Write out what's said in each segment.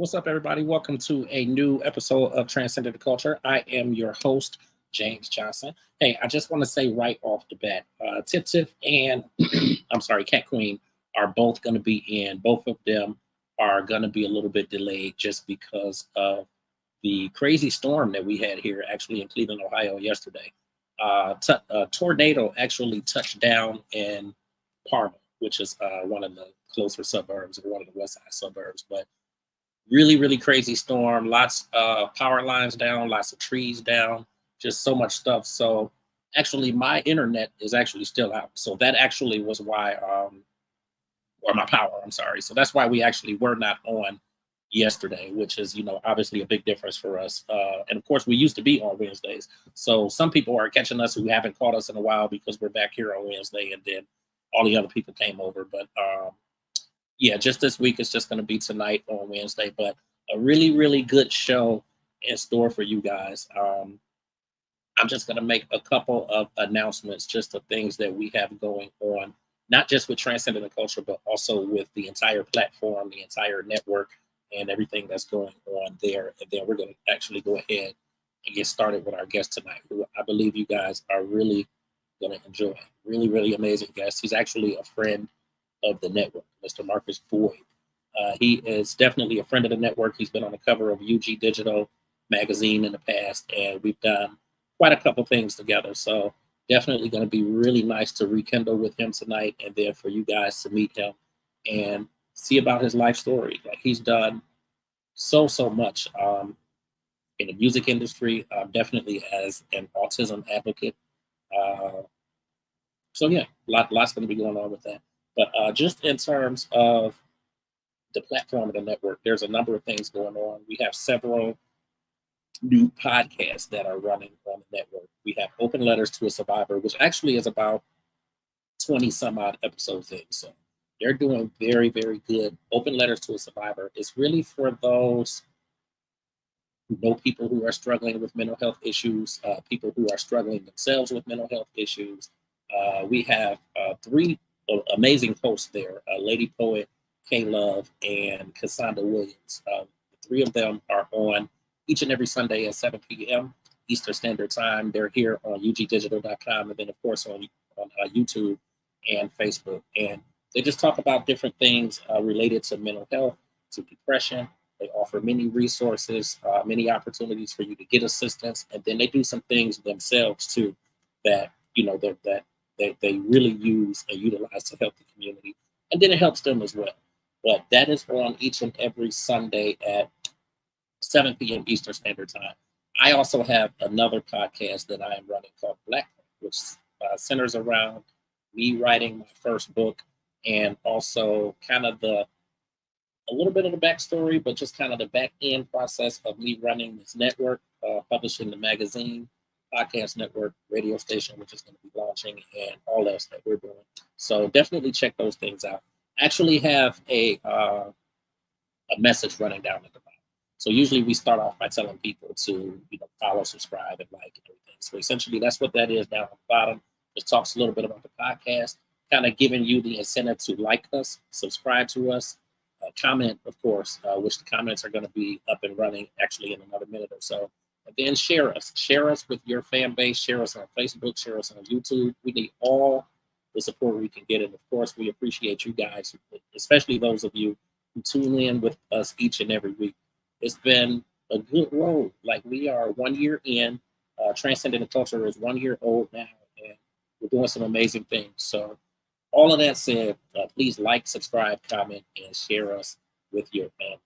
What's up, everybody? Welcome to a new episode of Transcending the Culture. I am your host, James Johnson. Hey, I just want to say right off the bat, Tip Tip and I'm sorry, Cat Queen are both going to be in. Both of them are going to be a little bit delayed just because of the crazy storm that we had here actually in Cleveland, Ohio yesterday. A tornado actually touched down in Parma, which is one of the closer suburbs or one of the west side suburbs. But really crazy storm, lots of power lines down, lots of trees down, just so much stuff. So actually my internet is actually still out. So that actually was why or my power, I'm sorry. So that's why we actually were not on yesterday, which is, obviously a big difference for us. And of course we used to be on Wednesdays. So some people are catching us who haven't caught us in a while because we're back here on Wednesday and then all the other people came over. But yeah, just this week it's just going to be tonight on Wednesday, but a really good show in store for you guys. I'm just going to make a couple of announcements just of things that we have going on, not just with Transcending the Culture, but also with the entire platform, the entire network, and everything that's going on there. And then we're going to actually go ahead and get started with our guest tonight, who I believe you guys are really going to enjoy. Really amazing guest. He's actually a friend of the network, Mr. Marcus Boyd. He is definitely a friend of the network. He's been on the cover of UG Digital magazine in the past, and we've done quite a couple things together. So definitely going to be really nice to rekindle with him tonight, and then for you guys to meet him and see about his life story. Like, he's done so much in the music industry, definitely as an autism advocate. So yeah, lots going to be going on with that. But just in terms of the platform of the network, there's a number of things going on. We have several new podcasts that are running on the network. We have Open Letters to a Survivor, which actually is about 20 some odd episodes in. So they're doing very good. Open Letters to a Survivor is really for those who know people who are struggling with mental health issues, people who are struggling themselves with mental health issues. We have three amazing hosts there, Lady Poet, K Love, and Cassandra Williams. The three of them are on each and every Sunday at 7 p.m. Eastern Standard Time. They're here on ugdigital.com and then, of course, on YouTube and Facebook. And they just talk about different things related to mental health, to depression. They offer many resources, many opportunities for you to get assistance. And then they do some things themselves, too, that, that they really use and utilize to help the community. And then it helps them as well. But that is on each and every Sunday at 7 p.m. Eastern Standard Time. I also have another podcast that I am running called Black, which centers around me writing my first book and also kind of a little bit of the backstory, but just kind of the back end process of me running this network, publishing the magazine, podcast network, radio station, which is going to be launching, and all else that we're doing. So definitely check those things out. Actually have a message running down at the bottom. So usually we start off by telling people to follow, subscribe, and like and everything. So essentially that's what that is down at the bottom. It talks a little bit about the podcast, kind of giving you the incentive to like us, subscribe to us, comment, of course, which the comments are going to be up and running actually in another minute or so. And then share us with your fan base, share us on Facebook, share us on YouTube. We need all the support we can get. And of course, we appreciate you guys, especially those of you who tune in with us each and every week. It's been a good road. Like, we are 1 year in. Transcending the Culture is 1 year old now, and we're doing some amazing things. So all of that said, please like, subscribe, comment, and share us with your families.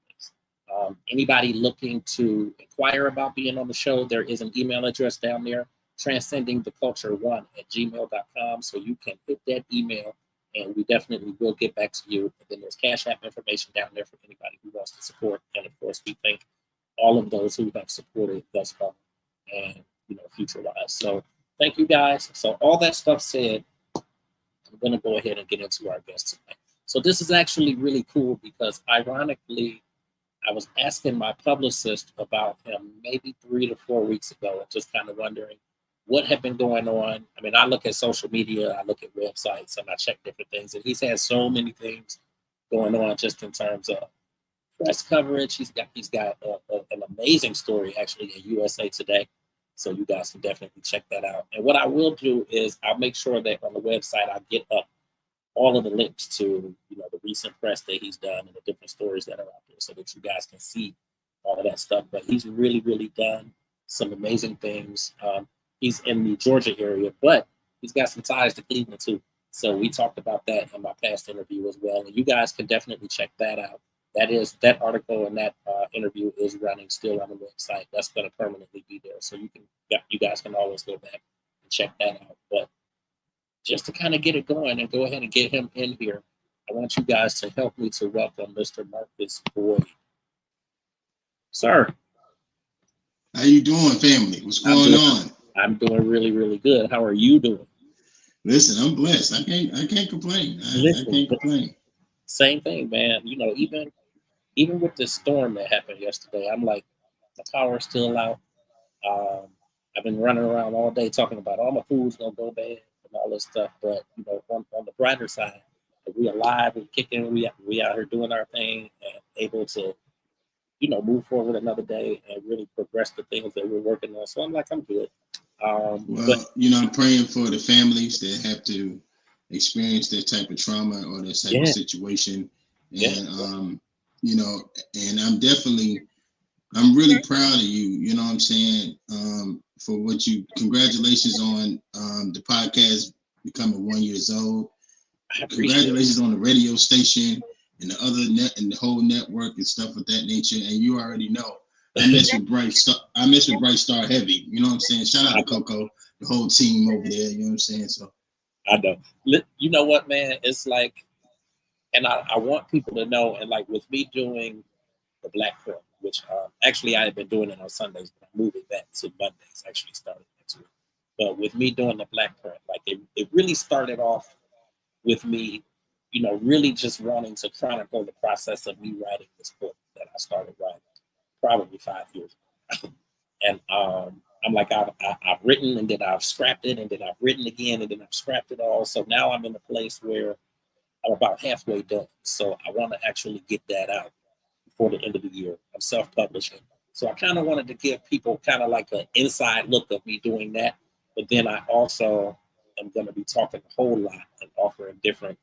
Anybody looking to inquire about being on the show, there is an email address down there, transcendingtheculture1@gmail.com. So you can hit that email, and we definitely will get back to you. And then there's Cash App information down there for anybody who wants to support. And of course, we thank all of those who have supported thus far and future-wise. So thank you guys. So all that stuff said, I'm going to go ahead and get into our guest tonight. So this is actually really cool because, ironically, I was asking my publicist about him maybe 3 to 4 weeks ago and just kind of wondering what had been going on. I mean, I look at social media, I look at websites, and I check different things. And he's had so many things going on just in terms of press coverage. He's got an amazing story actually in USA Today. So you guys can definitely check that out. And what I will do is I'll make sure that on the website I get up all of the links to the recent press that he's done and the different stories that are out there, so that you guys can see all of that stuff. But he's really done some amazing things. He's in the Georgia area, but he's got some ties to Cleveland too. So we talked about that in my past interview as well, and you guys can definitely check that out. That article and that interview is running still on the website. That's going to permanently be there, so you guys can always go back and check that out. But just to kind of get it going and go ahead and get him in here, I want you guys to help me to welcome Mr. Marcus Boyd. Sir. How you doing, family? What's going on? I'm doing really good. How are you doing? Listen, I'm blessed. I can't complain. I can't complain. Same thing, man. Even with this storm that happened yesterday, I'm like, the power's still out. I've been running around all day talking about all my food's gonna go bad and all this stuff. But on the brighter side, we alive, we kicking, we out here doing our thing and able to, move forward another day and really progress the things that we're working on. So I'm good. I'm praying for the families that have to experience that type of trauma or that type of situation. And and I'm really proud of you, you know what I'm saying, for what congratulations on the podcast becoming 1 year old. Congratulations on the radio station and the other and the whole network and stuff of that nature. And you already know I mess with Bright Star heavy. You know what I'm saying? Shout out to Coco, the whole team over there. You know what I'm saying? So I know. You know what, man? It's like, and I want people to know, and like with me doing the Black Print, which actually I had been doing it on Sundays, but I'm moving that to Mondays. Actually started next week. But with me doing the Black Print, like it really started off with me, really just wanting to chronicle the process of me writing this book that I started writing probably 5 years ago. And I'm like, I've written, and then I've scrapped it, and then I've written again, and then I've scrapped it all. So now I'm in a place where I'm about halfway done. So I want to actually get that out before the end of the year. I'm self-publishing. So I kind of wanted to give people kind of like an inside look of me doing that. But then I also am going to be talking a whole lot and offering different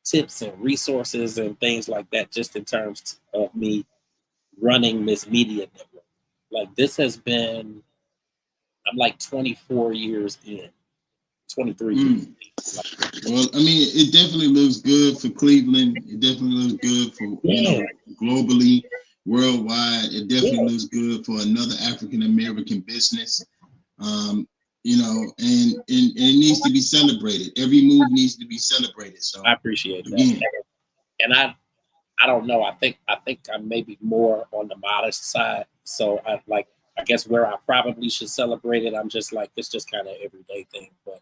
tips and resources and things like that, just in terms of me running this media network. Like this has been, I'm like 24 years in, 23 years. Well, I mean, it definitely looks good for Cleveland. It definitely looks good for, globally, worldwide. It definitely looks good for another African-American business. And it needs to be celebrated. Every move needs to be celebrated. So I appreciate that. And I don't know. I think I'm maybe more on the modest side. So I guess where I probably should celebrate it, I'm just like, it's just kind of everyday thing. But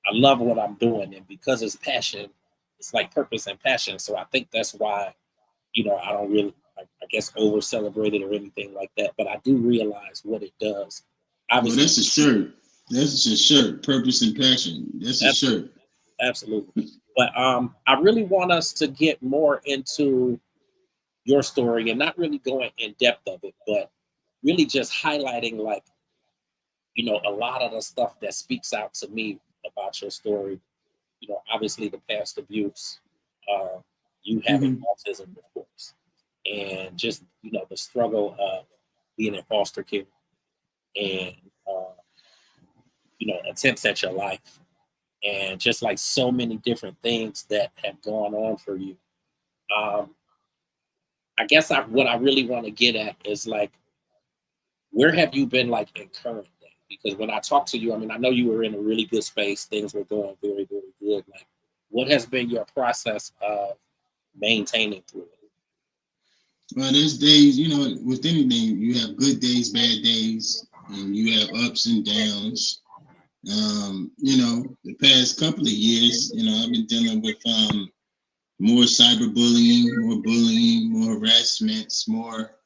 I love what I'm doing, and because it's passion, it's like purpose and passion. So I think that's why, I don't really, I guess, over celebrate it or anything like that. But I do realize what it does. Obviously, that's a shirt. That's a shirt. Purpose and passion. That's a shirt. Absolutely. But I really want us to get more into your story and not really going in depth of it, but really just highlighting a lot of the stuff that speaks out to me about your story. Obviously the past abuse, you having autism, of course, and just the struggle of being in foster care and attempts at your life, and just like so many different things that have gone on for you. I guess what I really want to get at is like, where have you been like in current day? Because when I talk to you, I mean, I know you were in a really good space. Things were going very, very good. Like, what has been your process of maintaining through it? Well, there's days, with anything, you have good days, bad days, and you have ups and downs. The past couple of years, I've been dealing with more cyberbullying, more bullying, more harassments, more,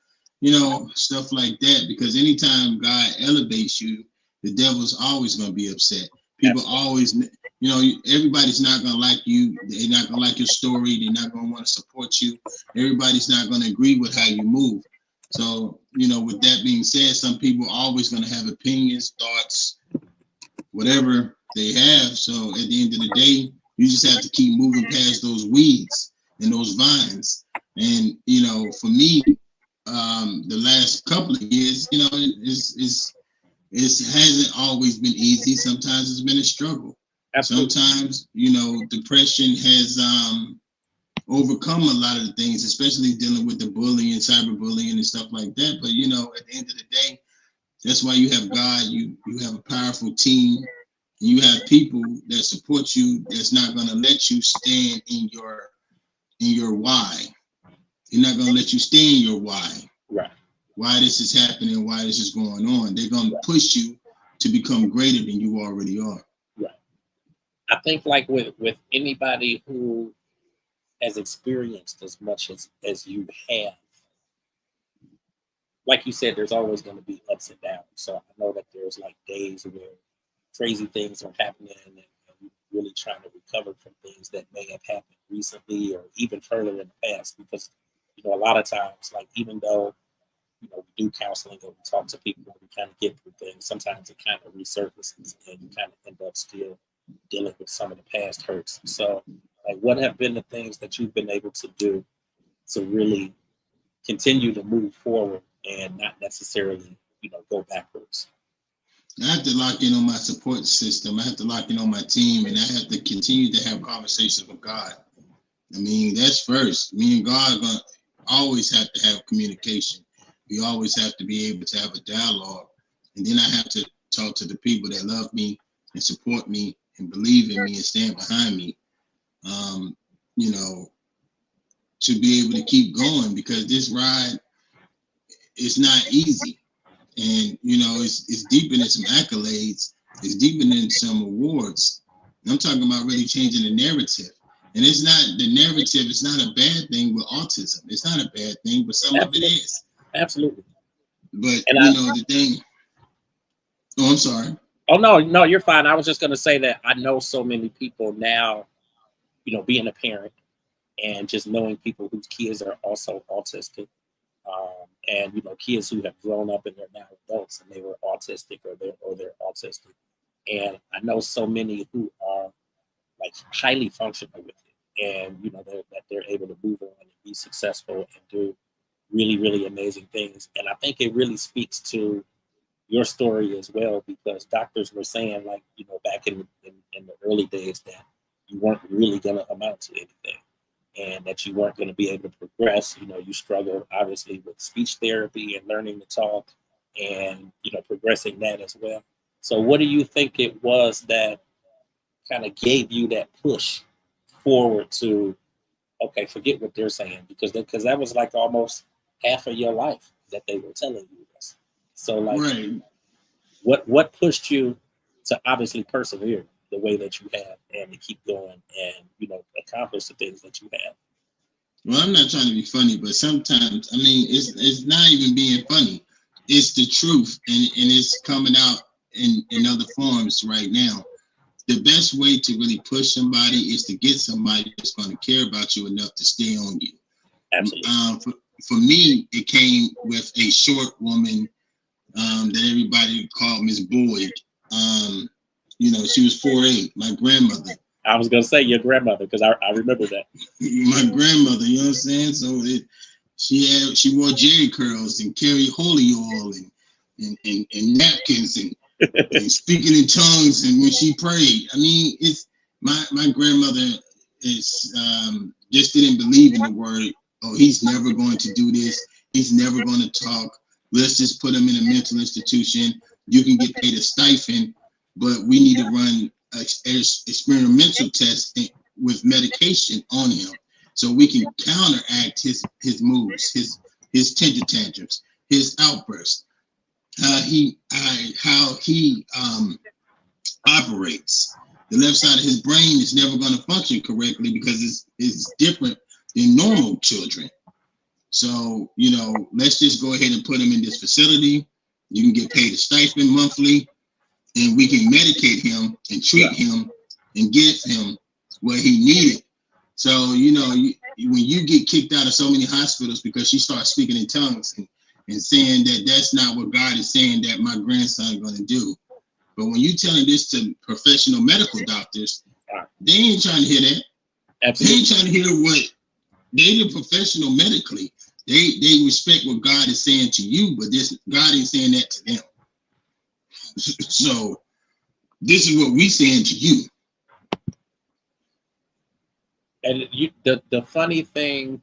stuff like that. Because anytime God elevates you, the devil's always going to be upset. People always, you know, everybody's not gonna like you. They're not gonna like your story. They're not gonna want to support you. Everybody's not gonna agree with how you move. So, you know, with that being said, some people are always gonna have opinions, thoughts, whatever they have. So at the end of the day, you just have to keep moving past those weeds and those vines. And you know, for me, the last couple of years, you know, it hasn't always been easy. Sometimes it's been a struggle. Absolutely. Sometimes, you know, depression has overcome a lot of the things, especially dealing with the bullying, cyberbullying, and stuff like that. But you know, at the end of the day, that's why you have God. You have a powerful team. You have people that support you. That's not going to let you stand in your why. They're not going to let you stay in your why. Right. Why this is happening, why this is going on. They're going to push you to become greater than you already are. Right. I think like with anybody who has experienced as much as you have, like you said, there's always going to be ups and downs. So I know that there's like days where crazy things are happening and really trying to recover from things that may have happened recently or even further in the past. Because, you know, a lot of times, like even though, you know, we do counseling and we talk to people and we kind of get through things, sometimes it kind of resurfaces and you kind of end up still dealing with some of the past hurts. So, like, what have been the things that you've been able to do to really continue to move forward and not necessarily, you know, go backwards? I have to lock in on my support system. I have to lock in on my team, and I have to continue to have conversations with God. I mean, that's first. Me and God are going to always have to have communication. We always have to be able to have a dialogue. And then I have to talk to the people that love me and support me and believe in me and stand behind me, you know, to be able to keep going, because this ride is not easy. And, you know, it's deeper than some accolades. It's deeper than some awards. I'm talking about really changing the narrative. And it's not the narrative. It's not a bad thing with autism. It's not a bad thing, but some of it is. Absolutely. But, and you know, the thing. Oh, I'm sorry. Oh, no, you're fine. I was just going to say that I know so many people now, you know, being a parent and just knowing people whose kids are also autistic. And you know, kids who have grown up and they're now adults and they were autistic or they're autistic. And I know so many who are like highly functional with it, and you know that they're able to move on and be successful and do really, really amazing things. And I think it really speaks to your story as well, because doctors were saying, like, you know, back in the early days that you weren't really going to amount to anything and that you weren't going to be able to progress. You know, you struggled obviously with speech therapy and learning to talk and, you know, progressing that as well. So what do you think it was that kind of gave you that push forward to, okay, forget what they're saying, because that was like almost half of your life that they were telling you this. So like, right. what pushed you to obviously persevere the way that you have and to keep going and, you know, accomplish the things that you have? Well, I'm not trying to be funny, but sometimes, I mean, it's not even being funny. It's the truth, and it's coming out in other forms right now. The best way to really push somebody is to get somebody that's going to care about you enough to stay on you. Absolutely. For me, it came with a short woman that everybody called Miss Boyd. You know, she was 4'8", my grandmother. I was going to say your grandmother, because I remember that. My grandmother, you know what I'm saying? So she wore Jerry curls and carried holy oil and napkins and speaking in tongues, and when she prayed, I mean, it's my grandmother is just didn't believe in the word. Oh, he's never going to do this. He's never going to talk. Let's just put him in a mental institution. You can get paid a stipend, but we need to run experimental tests with medication on him so we can counteract his moves, his temper tantrums, his outbursts, how he operates. The left side of his brain is never going to function correctly because it's different than normal children. So, you know, let's just go ahead and put him in this facility. You can get paid a stipend monthly, and we can medicate him and treat him and give him what he needed. So, you know, when you get kicked out of so many hospitals because she starts speaking in tongues and saying that that's not what God is saying that my grandson going to do. But when you telling this to professional medical doctors, they ain't trying to hear that. Absolutely. They ain't trying to hear what they're professional medically. They respect what God is saying to you, but God ain't saying that to them. So this is what we saying to you. And the funny thing,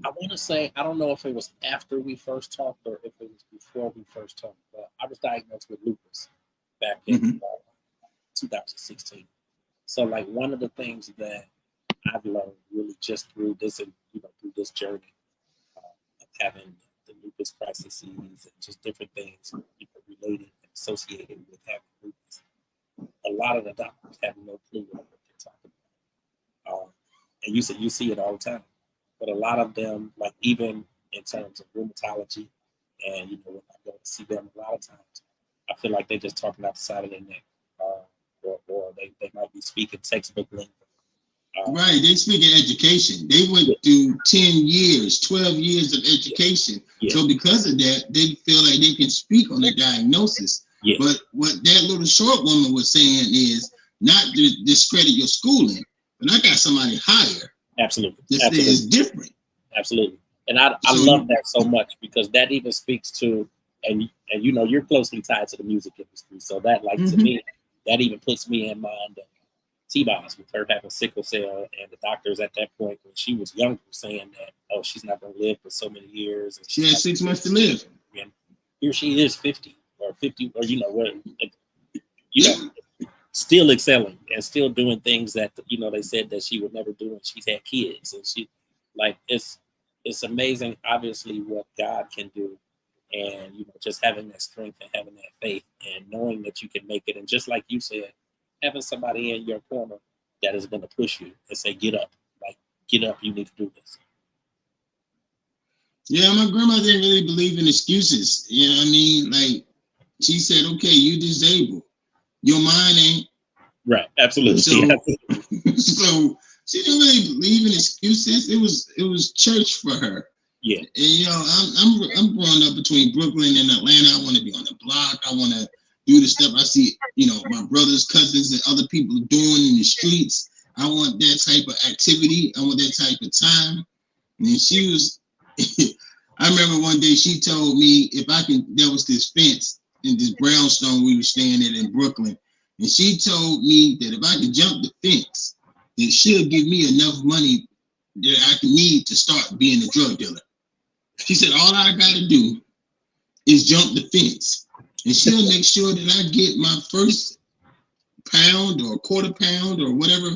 I want to say, I don't know if it was after we first talked or if it was before we first talked, but I was diagnosed with lupus back in 2016. So like one of the things that I've learned really just through this, and through this journey of having the lupus crises and just different things related and associated with having lupus, a lot of the doctors have no clue what they're talking about. And you see it all the time. But a lot of them, like even in terms of rheumatology, and when I go to see them, a lot of times I feel like they're just talking out the side of their neck, or they might be speaking textbook lingo. Right, they speak in education. They went through 10 years, 12 years of education. Yeah. So because of that, they feel like they can speak on the diagnosis. Yeah. But what that little short woman was saying is not to discredit your schooling, but I got somebody higher. Absolutely. This is different. Absolutely. And I love that so much, because that even speaks to, and you're closely tied to the music industry. So that to me, that even puts me in mind of T-Boz with her having sickle cell, and the doctors at that point when she was younger saying that, oh, she's not going to live for so many years. And she had 6 months to live. And here she is 50 or still excelling and still doing things that they said that she would never do, and she's had kids, and she it's amazing obviously what God can do, and just having that strength and having that faith and knowing that you can make it, and just like you said, having somebody in your corner that is going to push you and say, get up, you need to do this. Yeah, my grandma didn't really believe in excuses. You know what I mean? Like, she said, okay, you disabled. Your mind ain't. Right, absolutely. So she didn't really believe in excuses. It was church for her. Yeah. And I'm growing up between Brooklyn and Atlanta. I want to be on the block. I want to do the stuff I see, my brothers, cousins, and other people doing in the streets. I want that type of activity. I want that type of time. And she was, I remember one day she told me there was this fence in this brownstone we were staying at in Brooklyn. And she told me that if I could jump the fence, then she'll give me enough money that I can need to start being a drug dealer. She said, all I got to do is jump the fence. And she'll make sure that I get my first pound or quarter pound or whatever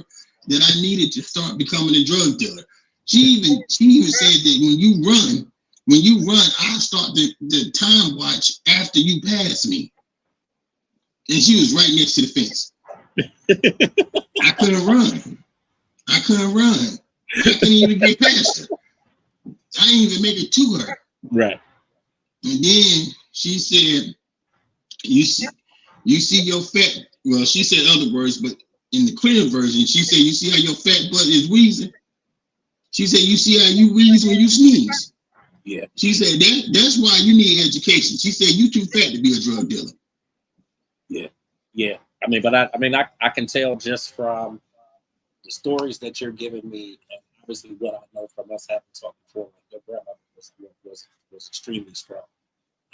that I needed to start becoming a drug dealer. She even said that when you run, I'll start the time watch after you pass me. And she was right next to the fence. I couldn't run. I couldn't even get past her. I didn't even make it to her. Right. And then she said, you see your fat, well, she said other words, but in the clear version, she said, you see how your fat butt is wheezing? She said, you see how you wheeze when you sneeze? Yeah. She said, that's why you need education. She said, you too fat to be a drug dealer. Yeah. Yeah. I can tell just from the stories that you're giving me, and obviously what I know from us having talked before, like your grandmother was extremely strong.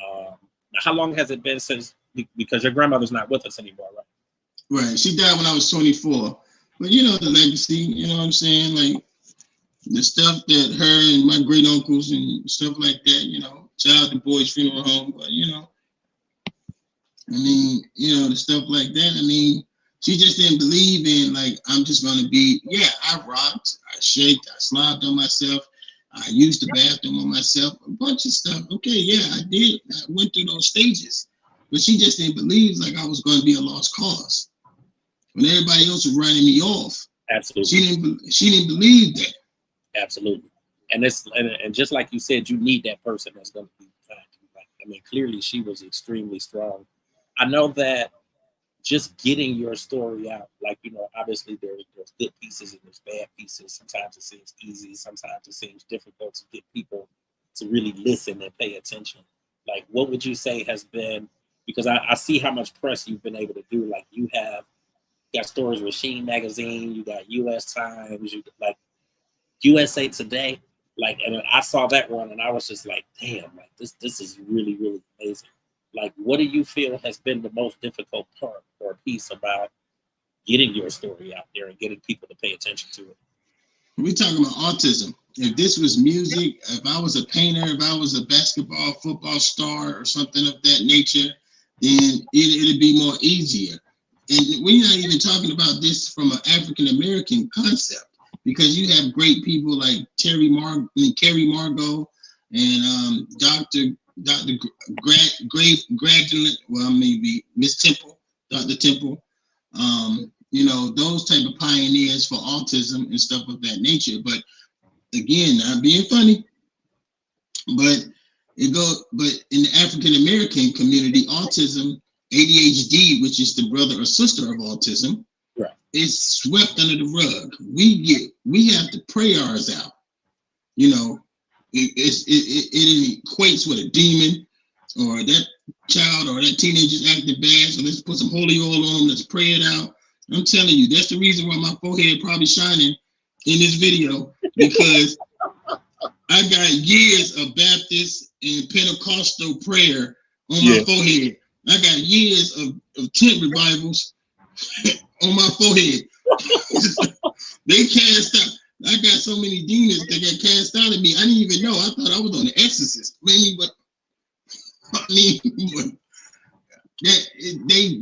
Now, how long has it been since, because your grandmother's not with us anymore, right? Right. She died when I was 24. But the legacy, you know what I'm saying? Like the stuff that her and my great uncles and stuff like that, Child to Boys Funeral Home, but the stuff like that. She just didn't believe in, like, I'm just going to be, I rocked, I shaked, I slobbed on myself, I used the bathroom on myself, a bunch of stuff. Okay, I did. I went through those stages. But she just didn't believe, like, I was going to be a lost cause. When everybody else was running me off. Absolutely. She didn't believe that. Absolutely. And just like you said, you need that person that's going to be kind. Clearly she was extremely strong. I know that just getting your story out. Like, obviously there's good pieces and there's bad pieces. Sometimes it seems easy, sometimes it seems difficult to get people to really listen and pay attention. Like, what would you say has been, because I see how much press you've been able to do. Like, you got stories with Sheen Magazine, you got US Times, you like USA Today. Like, and I saw that one and I was just like, damn, like this is really, really amazing. Like, what do you feel has been the most difficult part or piece about getting your story out there and getting people to pay attention to it? We're talking about autism. If this was music, if I was a painter, if I was a basketball, football star or something of that nature, then it'd be more easier. And we're not even talking about this from an African American concept, because you have great people like Carrie Margot and Dr. Graduate, well, maybe Miss Temple, Dr. Temple, those type of pioneers for autism and stuff of that nature. But again, not being funny, but in the African American community, autism, ADHD, which is the brother or sister of autism, right, is swept under the rug. We have to pray ours out. It equates with a demon, or that child or that teenager's acting bad, so let's put some holy oil on them, let's pray it out. I'm telling you, that's the reason why my forehead probably shining in this video, because I got years of Baptist and Pentecostal prayer on my forehead. I got years of tent revivals on my forehead. They cast out. I got so many demons that got cast out of me. I didn't even know. I thought I was on The Exorcist. They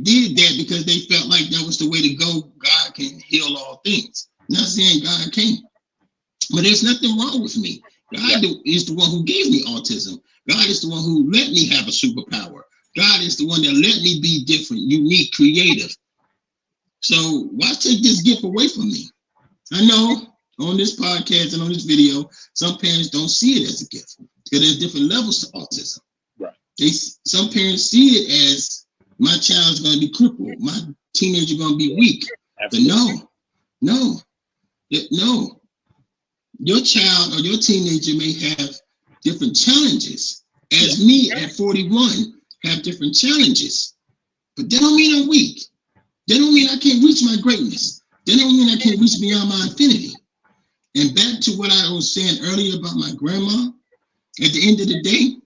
did that because they felt like that was the way to go. God can heal all things. Not saying God can't, but there's nothing wrong with me. God is the one who gave me autism. God is the one who let me have a superpower. God is the one that let me be different, unique, creative. So why take this gift away from me? I know on this podcast and on this video, some parents don't see it as a gift because there's different levels to autism. Right. Some parents see it as my child's going to be crippled, my teenager going to be weak. Absolutely. But no. Your child or your teenager may have different challenges. As me at 41 have different challenges, but that don't mean I'm weak. That don't mean I can't reach my greatness. That don't mean I can't reach beyond my infinity. And back to what I was saying earlier about my grandma, at the end of the day,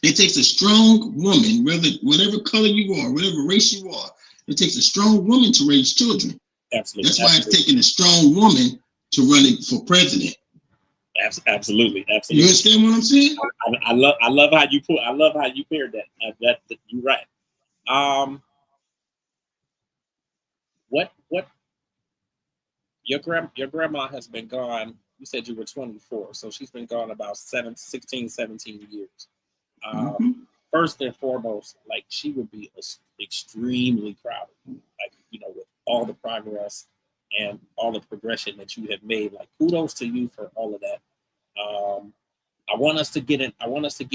it takes a strong woman, whatever color you are, whatever race you are, it takes a strong woman to raise children. Absolutely. That's why it's taking a strong woman to run it for president. Absolutely. You understand what I'm saying? I love how you paired that. That you're right. What your grandma has been gone. You said you were 24, so she's been gone about 16, 17 years. First and foremost, like, she would be extremely proud of you, like, with all the progress and all the progression that you have made. Like, kudos to you for all of that. I want us to get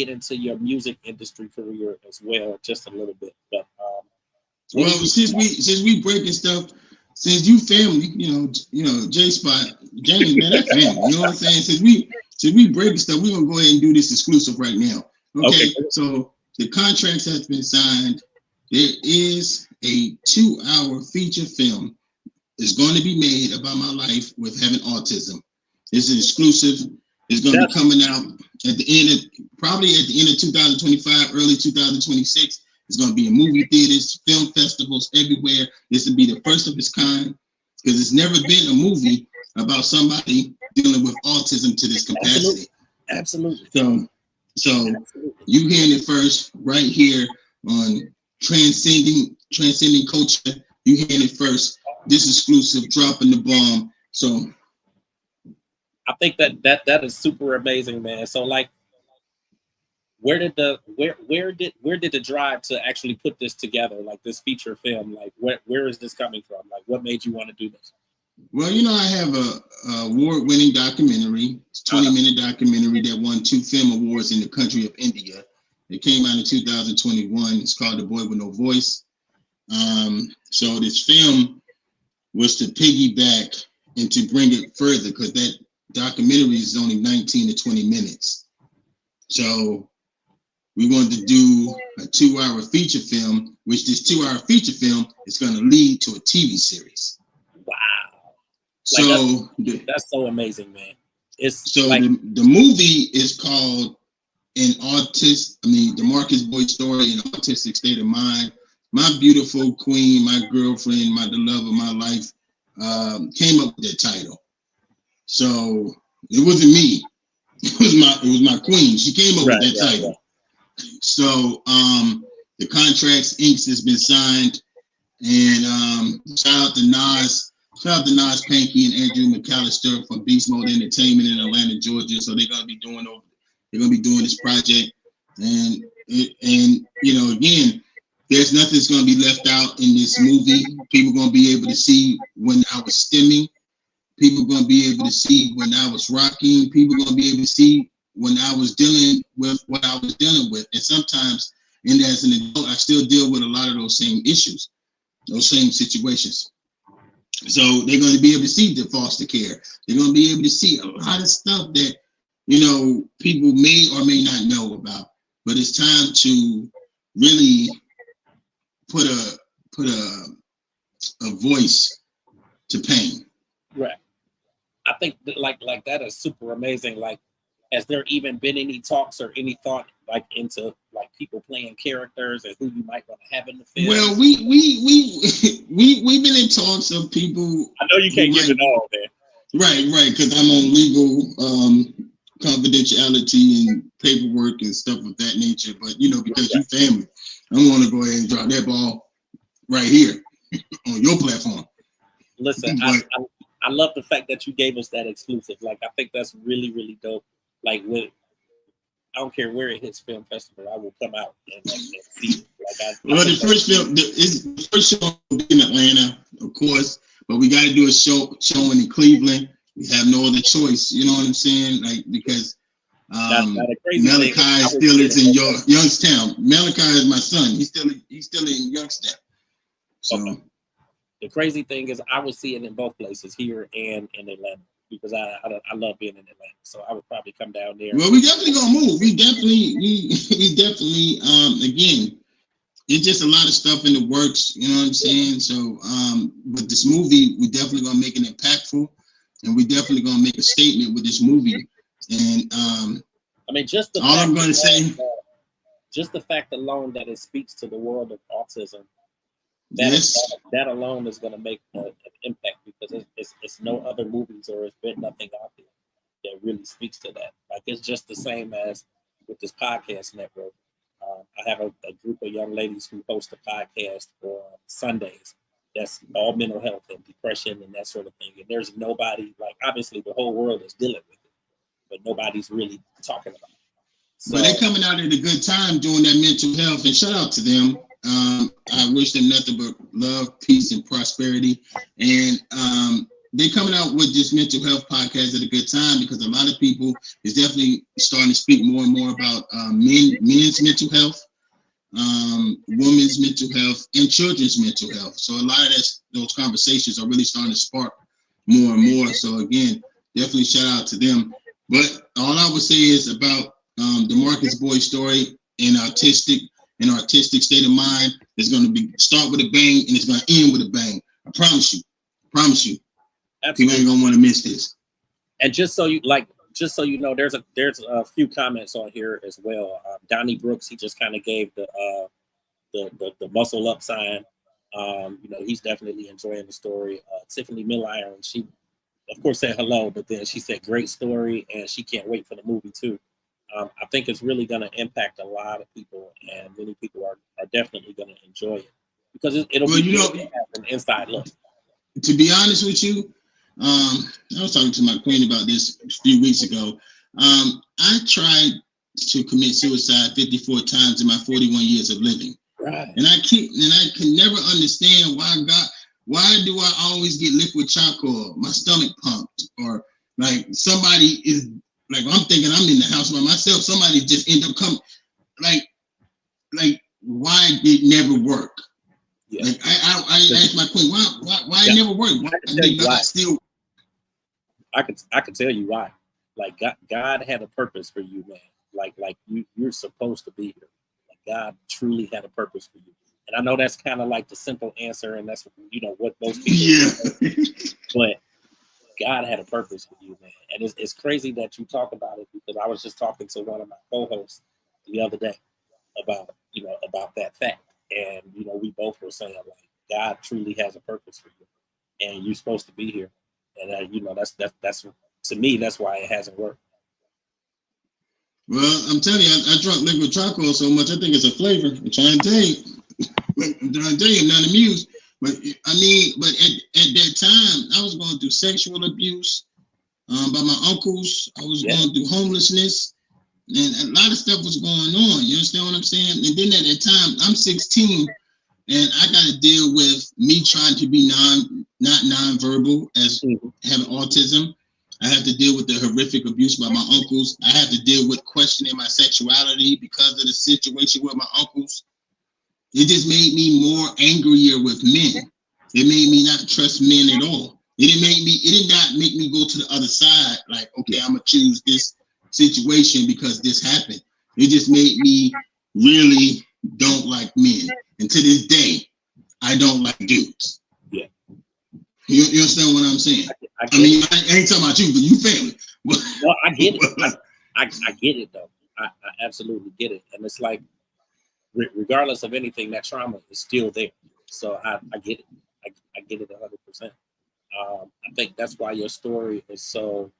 into your music industry career as well, just a little bit. But since we breaking stuff, since you family, J Spot, James, man, that family. You know what I'm saying? Since we breaking stuff, we're gonna go ahead and do this exclusive right now. Okay. So the contracts has been signed. There is a 2-hour feature film that's going to be made about my life with having autism. It's an exclusive. It's going to be coming out probably at the end of 2025, early 2026. It's going to be in movie theaters, film festivals, everywhere. This will be the first of its kind, because it's never been a movie about somebody dealing with autism to this capacity. Absolutely. So you hearing it first right here on Transcending Culture. You hearing it first. This exclusive, dropping the bomb. So I think that is super amazing, man. So, like, where did the drive to actually put this together, like this feature film? Like, where is this coming from? Like, what made you want to do this? Well, I have a award-winning documentary. It's a 20-minute documentary that won 2 film awards in the country of India. It came out in 2021. It's called The Boy with No Voice. So this film was to piggyback and to bring it further, because that documentary is only 19 to 20 minutes. So we wanted to do a 2-hour feature film, which this 2-hour feature film is going to lead to a TV series. Wow. So that's so amazing, man. It's so like, the movie is called The Marcus Boy Story, An Autistic State of Mind. My beautiful queen, my girlfriend, the love of my life, came up with that title. So it wasn't me. It was my queen. She came up with that title. So the contracts, inks has been signed, and shout out to Nas Panky and Andrew McAllister from Beast Mode Entertainment in Atlanta, Georgia. So they're gonna be doing this project, and you know, again, there's nothing that's gonna be left out in this movie. People are gonna be able to see when I was stimming. People are gonna be able to see when I was rocking. People are gonna be able to see when I was dealing with what I was dealing with. And sometimes, and as an adult, I still deal with a lot of those same issues, those same situations. So they're going to be able to see the foster care. They're going to be able to see a lot of stuff that, you know, people may or may not know about. But it's time to really put a voice to pain. right. I think that like that is super amazing. Like, has there even been any talks or any thought like into like people playing characters and who you might want to have in the film? Well, we've been in talks of people. I know you can't give it all, man. Right, because I'm on legal confidentiality and paperwork and stuff of that nature. But you know, because you family, I want to go ahead and drop that ball right here on your platform. Listen, I love the fact that you gave us that exclusive. Like, I think that's really, really dope. Like, I don't care where it hits film festival, I will come out and see it. Like, the first show in Atlanta, of course, but we got to do a showing in Cleveland. We have no other choice. You know what I'm saying? Like, because Malachi still is in Youngstown. Malachi is my son. He's still in Youngstown. So. Okay. The crazy thing is, I would see it in both places, here and in Atlanta, because I love being in Atlanta. So I would probably come down there. Well, we definitely gonna move. We definitely again, it's just a lot of stuff in the works. You know what I'm saying? So with this movie, we definitely gonna make it impactful, and we definitely gonna make a statement with this movie. And I mean, just the all I'm gonna say, just the fact alone that it speaks to the world of autism. That alone is going to make an impact, because it's no other movies, or it's been nothing out there that really speaks to that. Like, it's just the same as with this podcast network. I have a group of young ladies who host a podcast on Sundays. That's all mental health and depression and that sort of thing. And there's nobody, like, obviously the whole world is dealing with it, but nobody's really talking about it. So, but they're coming out at a good time doing that mental health, and shout out to them. I wish them nothing but love, peace, and prosperity. And they're coming out with this mental health podcast at a good time, because a lot of people is definitely starting to speak more and more about men's mental health, women's mental health, and children's mental health. So a lot of those conversations are really starting to spark more and more. So again, definitely shout out to them. But all I would say is about the Marcus Boy Story, and artistic state of mind, is going to start with a bang, and it's going to end with a bang. I promise you. Absolutely. People ain't gonna want to miss this. And just so you know, there's a few comments on here as well. Donnie Brooks, he just kind of gave the muscle up sign. You know, he's definitely enjoying the story. Tiffany Milliron, she of course said hello, but then she said great story, and she can't wait for the movie too. I think it's really going to impact a lot of people, and many people are definitely going to enjoy it, because it'll be an inside look. To be honest with you, I was talking to my queen about this a few weeks ago. I tried to commit suicide 54 times in my 41 years of living. Right. And I can never understand why do I always get liquid charcoal, my stomach pumped, or like somebody is like, I'm thinking I'm in the house by myself, somebody just end up coming, like why it never work. Yeah. Like I asked my queen, why it never worked? Why did God still? I could tell you why. Like God had a purpose for you, man. Like you're supposed to be here. Like God truly had a purpose for you. And I know that's kind of like the simple answer, and that's what most people but God had a purpose for you, man. And it's crazy that you talk about it, because I was just talking to one of my co-hosts the other day about that fact. And we both were saying, like, God truly has a purpose for you, and you're supposed to be here. And that's to me, that's why it hasn't worked. Well, I'm telling you, I drunk liquid charcoal so much, I think it's a flavor. I'm trying to tell you. I'm not amused. But I mean, but at that time, I was going through sexual abuse by my uncles. I was going through homelessness, and a lot of stuff was going on. You understand what I'm saying? And then at that time, I'm 16, and I got to deal with me trying to be not nonverbal as having autism. I have to deal with the horrific abuse by my uncles. I have to deal with questioning my sexuality because of the situation with my uncles. It just made me more angrier with men. It made me not trust men at all. It did not make me go to the other side, like, okay, I'm gonna choose this situation because this happened. It just made me really don't like men. And to this day, I don't like dudes. Yeah. You understand what I'm saying? I mean, I ain't talking about you, but you family. No, I get it. I get it, though. I absolutely get it. And it's like, regardless of anything, that trauma is still there. So I get it. I get it 100%. I think that's why your story is so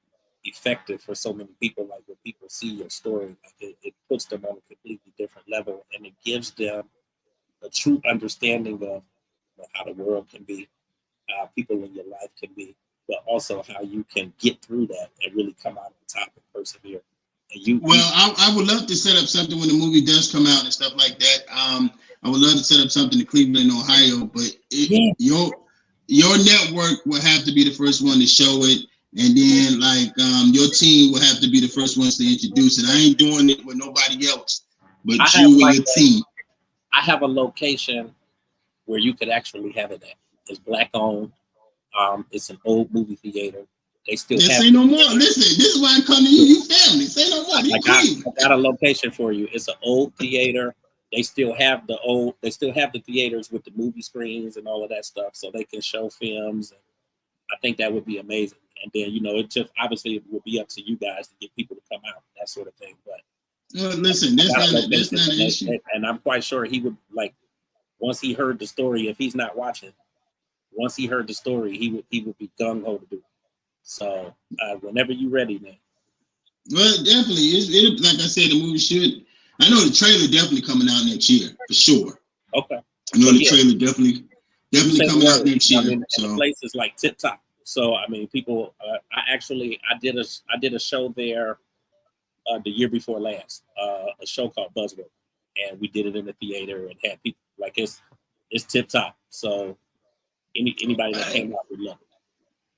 effective for so many people. Like, when people see your story, like it puts them on a completely different level, and it gives them a true understanding of how the world can be, how people in your life can be, but also how you can get through that and really come out on top and persevere. And I would love to set up something when the movie does come out and stuff like that. I would love to set up something in Cleveland, Ohio, but your network will have to be the first one to show it, and then your team will have to be the first ones to introduce it. I ain't doing it with nobody else but you and your team. I have a location where you could actually have it at. It's Black owned. It's an old movie theater. They still have. Say no more. Listen, this is why I come to you. You family. Say no more. I got a location for you. It's an old theater. They still have the theaters with the movie screens and all of that stuff, so they can show films. And I think that would be amazing. And then it just obviously it would be up to you guys to get people to come out, that sort of thing. But listen, that's not an issue. And I'm quite sure he would, like, once he heard the story, if he's not watching, once he heard the story, he would be gung ho to do it. So whenever you're ready, man. Well, definitely. It like I said, the movie should. I know the trailer definitely coming out next year for sure. Okay. I know the trailer definitely coming out next year. The place is like tip top. So I mean, people. I did a show there the year before last. A show called Buzzword, and we did it in the theater and had people like it's tip top. So anybody that came out would love it.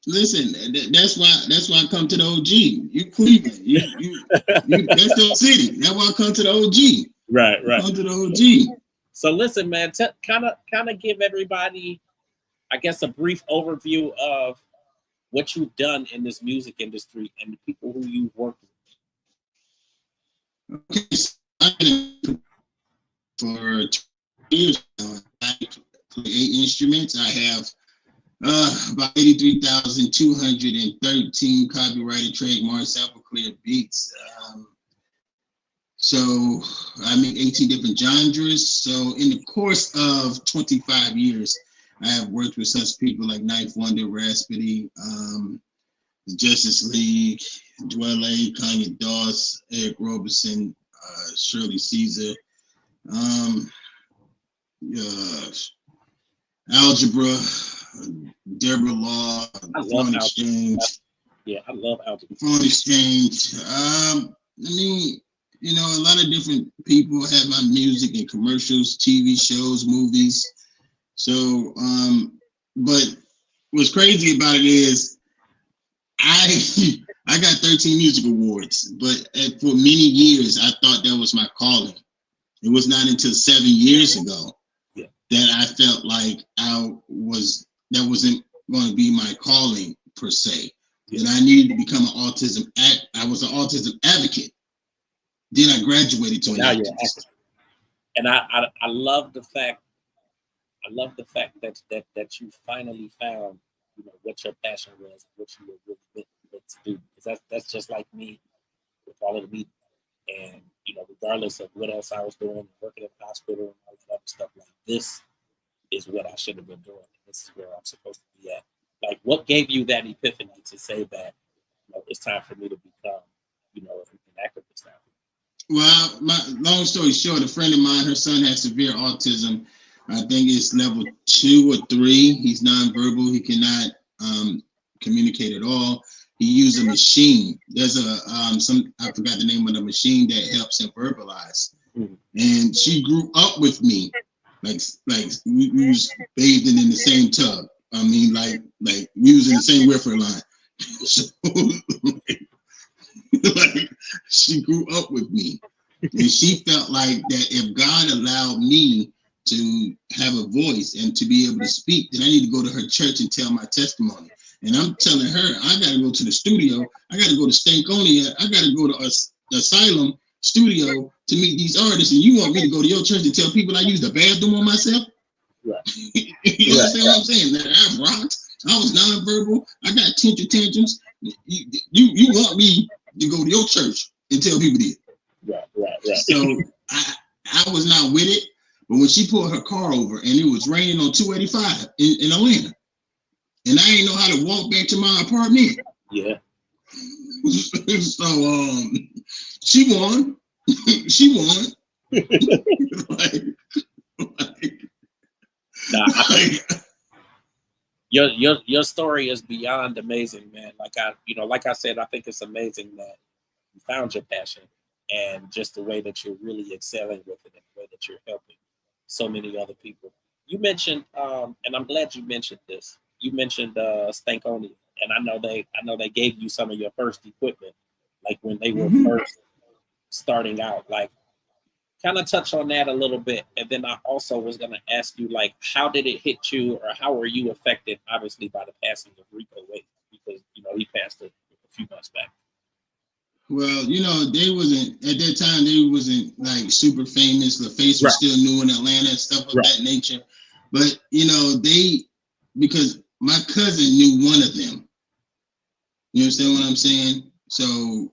Listen, that's why I come to the OG. You Cleveland, you that's your city. That's why I come to the OG. Right. Come to the OG. So listen, man, kind of give everybody, I guess, a brief overview of what you've done in this music industry and the people who you've worked with. Okay, so I've been for 2 years now. I play 8 instruments. I have about 83,213 copyrighted, trademark, sample cleared beats. So I make 18 different genres. So in the course of 25 years, I have worked with such people like Knife Wonder, Raspity, the Justice League, Dwelle, Kanye Doss, Eric Roberson, Shirley Caesar, Algebra, Deborah Law, Foreign Exchange. Yeah, I love Algebra. Foreign Exchange. I mean, a lot of different people have my music in commercials, TV shows, movies. So, but what's crazy about it is I got 13 music awards, but for many years, I thought that was my calling. It was not until 7 years ago that I felt like that wasn't going to be my calling per se. That I needed to become an autism I was an autism advocate. Then I graduated to an activist. And I love the fact that you finally found, what your passion was, what you were really meant to do. Because that's just like me with all of the media. And regardless of what else I was doing, working in the hospital and all that other stuff, like this is what I should have been doing. This is where I'm supposed to be at. Like, what gave you that epiphany to say that it's time for me to become, an activist now? Well, my long story short, a friend of mine, her son has severe autism. I think it's level 2 or 3. He's nonverbal. He cannot communicate at all. He used a machine. There's I forgot the name of the machine that helps him verbalize. Mm-hmm. And she grew up with me, like we was bathing in the same tub. I mean, like we was in the same welfare line. So, like, she grew up with me, and she felt like that if God allowed me to have a voice and to be able to speak, then I need to go to her church and tell my testimony. And I'm telling her, I got to go to the studio. I got to go to Stankonia. I got to go to Asylum Studio to meet these artists. And you want me to go to your church and tell people I use the bathroom on myself? Right. You understand what I'm saying? That I rocked. I was nonverbal. I got tantrums. You want me to go to your church and tell people this? Right. So I was not with it. But when she pulled her car over and it was raining on 285 in Atlanta, and I didn't know how to walk back to my apartment. Yeah. So she won. She won. Your story is beyond amazing, man. Like I said, I think it's amazing that you found your passion and just the way that you're really excelling with it and the way that you're helping so many other people. You mentioned, and I'm glad you mentioned this. You mentioned Stankonia, and I know they gave you some of your first equipment, like when they were first starting out. Like, kind of touch on that a little bit, and then I also was going to ask you, like, how did it hit you, or how were you affected, obviously, by the passing of Rico Wade, because he passed a few months back. Well, they wasn't at that time. They wasn't like super famous. The face was still new in Atlanta and stuff of that nature. But because my cousin knew one of them. You understand what I'm saying? So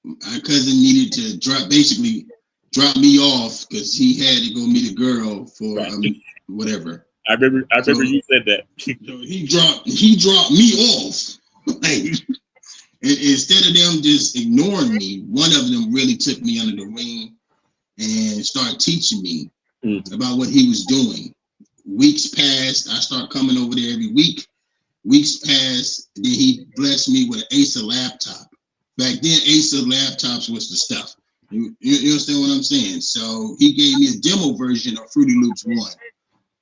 my cousin needed to drop me off because he had to go meet a girl for whatever. I remember you said that. So he dropped me off. Like, instead of them just ignoring me, one of them really took me under the wing and started teaching me about what he was doing. Weeks passed. I started coming over there every week. Weeks passed. Then he blessed me with an Acer laptop. Back then, Acer laptops was the stuff. You understand what I'm saying? So he gave me a demo version of Fruity Loops 1.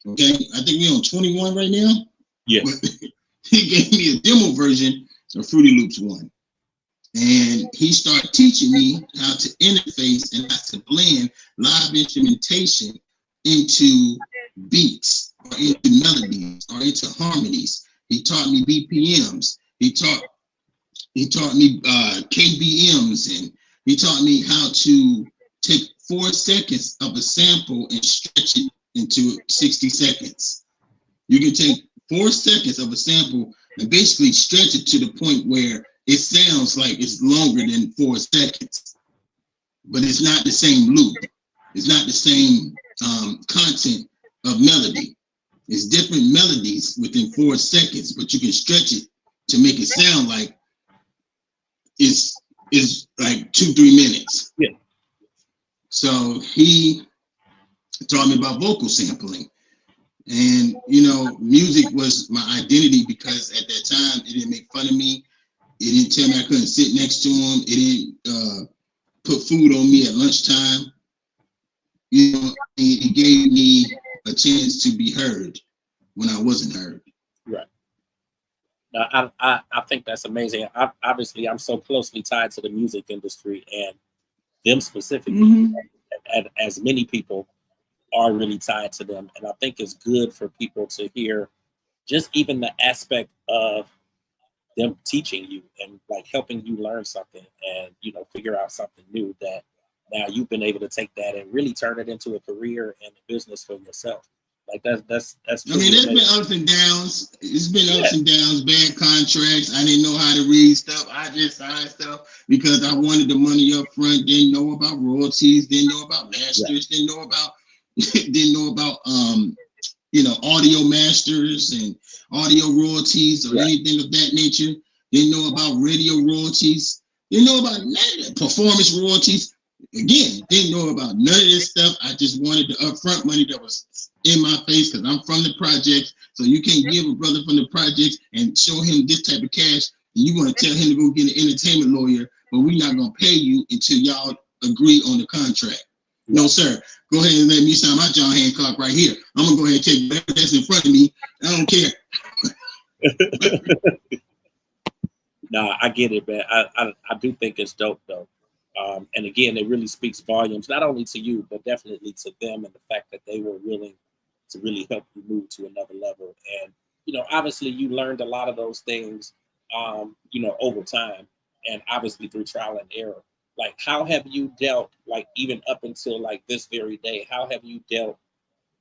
Okay? I think we're on 21 right now. Yeah. He gave me a demo version of Fruity Loops 1. And he started teaching me how to interface and how to blend live instrumentation into beats or into melodies or into harmonies. He taught me BPMs. He taught me KBMs, and he taught me how to take 4 seconds of a sample and stretch it into 60 seconds. You can take 4 seconds of a sample and basically stretch it to the point where it sounds like it's longer than 4 seconds, but it's not the same loop. It's not the same content of melody. It's different melodies within 4 seconds, but you can stretch it to make it sound like it's like 2-3 minutes. Yeah. So he taught me about vocal sampling. And, music was my identity because at that time, it didn't make fun of me. It didn't tell me I couldn't sit next to him. It didn't put food on me at lunchtime. It gave me a chance to be heard when I wasn't heard. Right. Now, I think that's amazing. Obviously, I'm so closely tied to the music industry and them specifically, as many people. are really tied to them. And I think it's good for people to hear just even the aspect of them teaching you and like helping you learn something and figure out something new that now you've been able to take that and really turn it into a career and a business for yourself. Like that's I mean, there's been ups and downs. It's been ups and downs, bad contracts. I didn't know how to read stuff. I just signed stuff because I wanted the money up front. Didn't know about royalties. Didn't know about masters. Didn't know about audio masters and audio royalties or anything of that nature. Didn't know about radio royalties. Didn't know about performance royalties. Again, didn't know about none of this stuff. I just wanted the upfront money that was in my face because I'm from the projects. So you can't give a brother from the projects and show him this type of cash, and you want to tell him to go get an entertainment lawyer, but we're not going to pay you until y'all agree on the contract. No, sir. Go ahead and let me sign my John Hancock right here. I'm going to go ahead and take whatever that's in front of me. I don't care. Nah, I get it, man. I do think it's dope, though. And again, it really speaks volumes, not only to you, but definitely to them and the fact that they were willing to really help you move to another level. And, obviously you learned a lot of those things, over time and obviously through trial and error. Like, how have you dealt, like, even up until like this very day, how have you dealt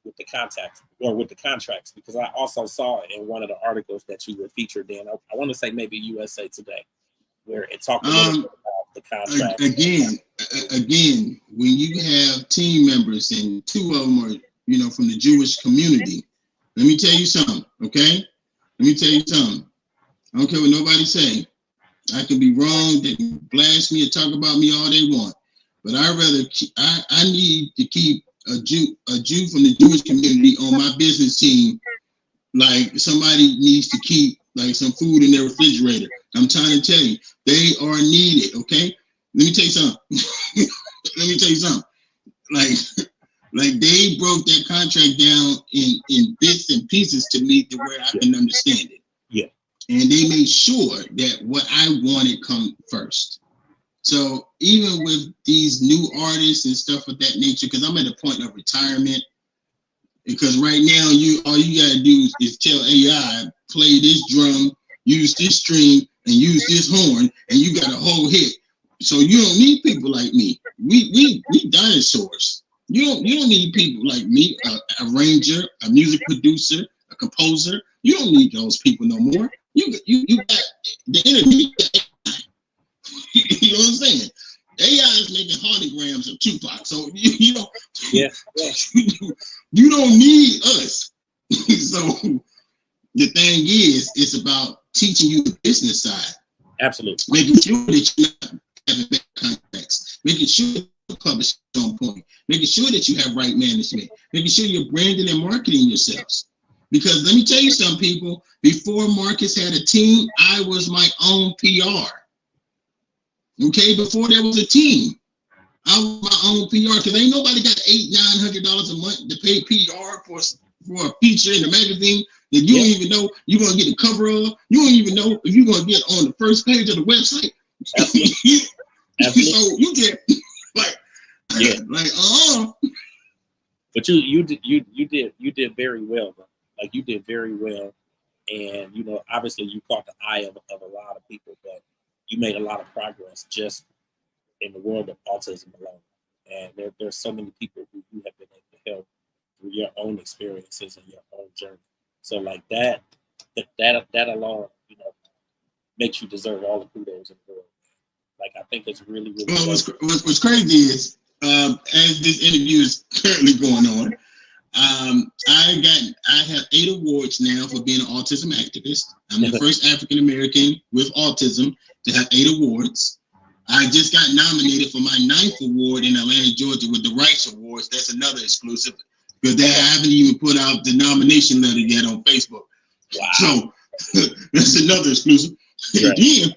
with the contracts? Because I also saw in one of the articles that you were featured in, I want to say maybe USA Today, where it talked a little bit about the contract. Again, when you have team members and two of them are, from the Jewish community, let me tell you something, okay? Let me tell you something. I don't care what nobody say. I could be wrong. They can blast me or talk about me all they want, but I need to keep a Jew from the Jewish community on my business team. Like, somebody needs to keep like some food in their refrigerator. I'm trying to tell you, they are needed. Okay, let me tell you something. Like they broke that contract down in bits and pieces to me to where I can understand it. Yeah. And they made sure that what I wanted come first. So even with these new artists and stuff of that nature, because I'm at a point of retirement, because right now all you gotta do is tell AI, play this drum, use this string, and use this horn, and you got a whole hit. So you don't need people like me. We dinosaurs. You don't need people like me, a arranger, a music producer, a composer. You don't need those people no more. You got the internet. You know what I'm saying? AI is making holograms of Tupac, so you don't need us. So the thing is, it's about teaching you the business side. Absolutely. Making sure that you have bad contracts, making sure the publishing on point, making sure that you have right management, making sure you're branding and marketing yourselves. Because let me tell you something, people, before Marcus had a team, I was my own PR. Okay, before there was a team, I was my own PR, because ain't nobody got $800-900 a month to pay PR for a feature in the magazine that you don't even know you're gonna get the cover of. You don't even know if you're gonna get on the first page of the website. Absolutely. So you get But you did very well, bro. Like, you did very well, and obviously you caught the eye of a lot of people, but you made a lot of progress just in the world of autism alone. And there's so many people who you have been able to help through your own experiences and your own journey. So like that alone, makes you deserve all the kudos in the world. Like, I think it's really, really. Well, what's crazy is, as this interview is currently going on, I have 8 awards now for being an autism activist. I'm the first African American with autism to have 8 awards. I just got nominated for my 9th award in Atlanta, Georgia, with the Rice Awards. That's another exclusive, because they haven't even put out the nomination letter yet on Facebook. Wow. So that's another exclusive. Right. Again,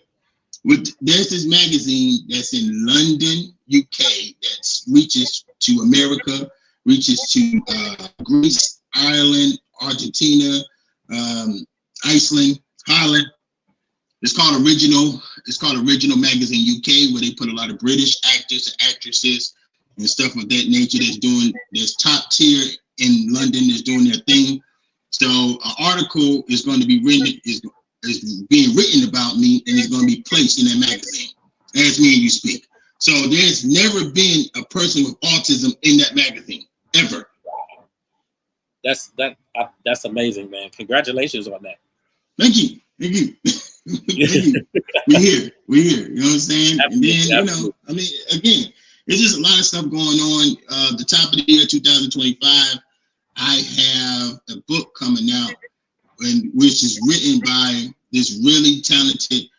there's this magazine that's in London, UK, that reaches to America, reaches to Greece, Ireland, Argentina, Iceland, Holland. It's called Original Magazine UK, where they put a lot of British actors and actresses and stuff of that nature that's top tier in London is doing their thing. So an article is going to be written, is being written about me, and it's going to be placed in that magazine as me and you speak. So there's never been a person with autism in that magazine ever. That's amazing, man. Congratulations on that. Thank you. Thank you. We're here. You know what I'm saying? Absolutely, and then, I mean, again, there's just a lot of stuff going on. The top of the year, 2025, I have a book coming out, which is written by this really talented,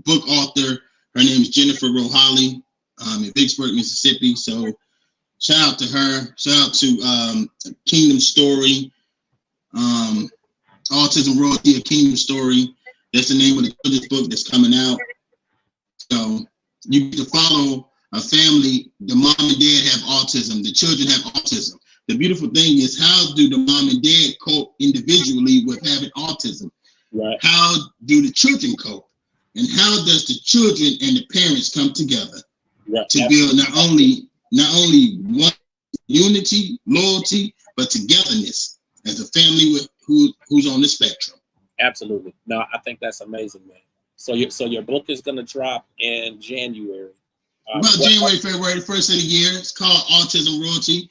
book author. Her name is Jennifer Rohali, in Vicksburg, Mississippi. So shout out to her. Shout out to Kingdom Story, Autism Royalty, A Kingdom Story. That's the name of the children's book that's coming out. So you get to follow a family. The mom and dad have autism. The children have autism. The beautiful thing is, how do the mom and dad cope individually with having autism? Right. How do the children cope? And how does the children and the parents come together to build not only one unity, loyalty, but togetherness as a family with who's on the spectrum? Absolutely. No, I think that's amazing, man. So your book is going to drop in January. January, February, first of the year. It's called Autism Royalty,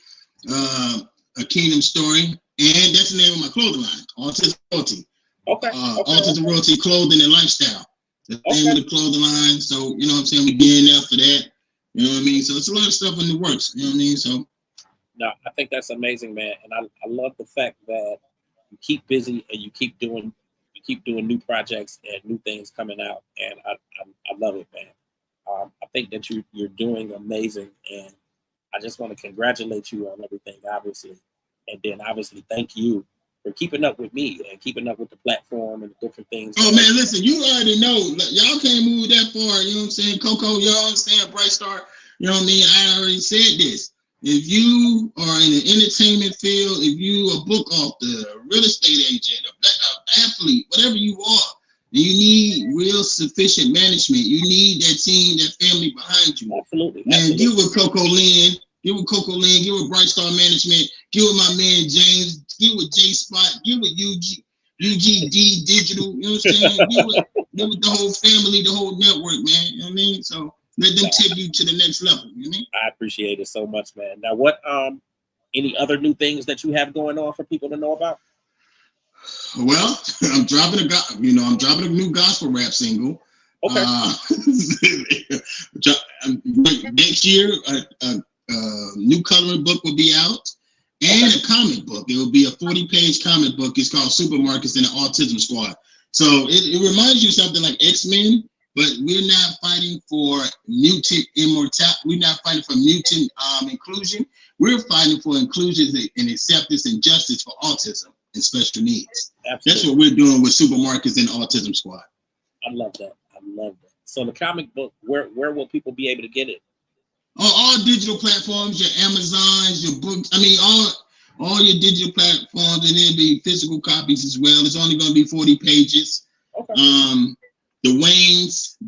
A Kingdom Story, and that's the name of my clothing line, Autism Royalty. Okay. Autism Royalty Clothing and Lifestyle. The name of the clothing line. So, you know what I'm saying? We're getting out for that. You know what I mean? So it's a lot of stuff in the works. You know what I mean? So. No, I think that's amazing, man. And I love the fact that you keep busy and you keep doing new projects and new things coming out. And I love it, man. I think that you're doing amazing. And I just want to congratulate you on everything, obviously. And then obviously thank you for keeping up with me and keeping up with the platform and the different things. Oh man, listen, you already know, y'all can't move that far. You know what I'm saying? Coco, y'all understand? Bright Star, you know what I mean? I already said this. If you are in the entertainment field, if you a book author, a real estate agent, an athlete, whatever you are, you need real sufficient management. You need that team, that family behind you. Absolutely. Man, get with Coco Lynn. Get with Coco Lynn. Get with Bright Star Management. Get with my man James. Get with J Spot. Get with UGD Digital. You know what I'm saying? Get with the whole family, the whole network, man. You know what I mean? So let them take you to the next level. You know what I mean? I appreciate it so much, man. Now, what any other new things that you have going on for people to know about? Well, I'm dropping a new gospel rap single. Okay. Next year, a new coloring book will be out, and a comic book. It will be a 40-page comic book. It's called Supermarkets and the Autism Squad. So it reminds you of something like X-Men, but we're not fighting for mutant immortality. We're not fighting for mutant inclusion. We're fighting for inclusion and acceptance and justice for autism and special needs. Absolutely. That's what we're doing with Supermarkets and Autism Squad. I love that. So the comic book, where will people be able to get it? On all digital platforms, your Amazons, your books. I mean, all your digital platforms, and there'll be physical copies as well. It's only going to be 40 pages. Okay. The Wayans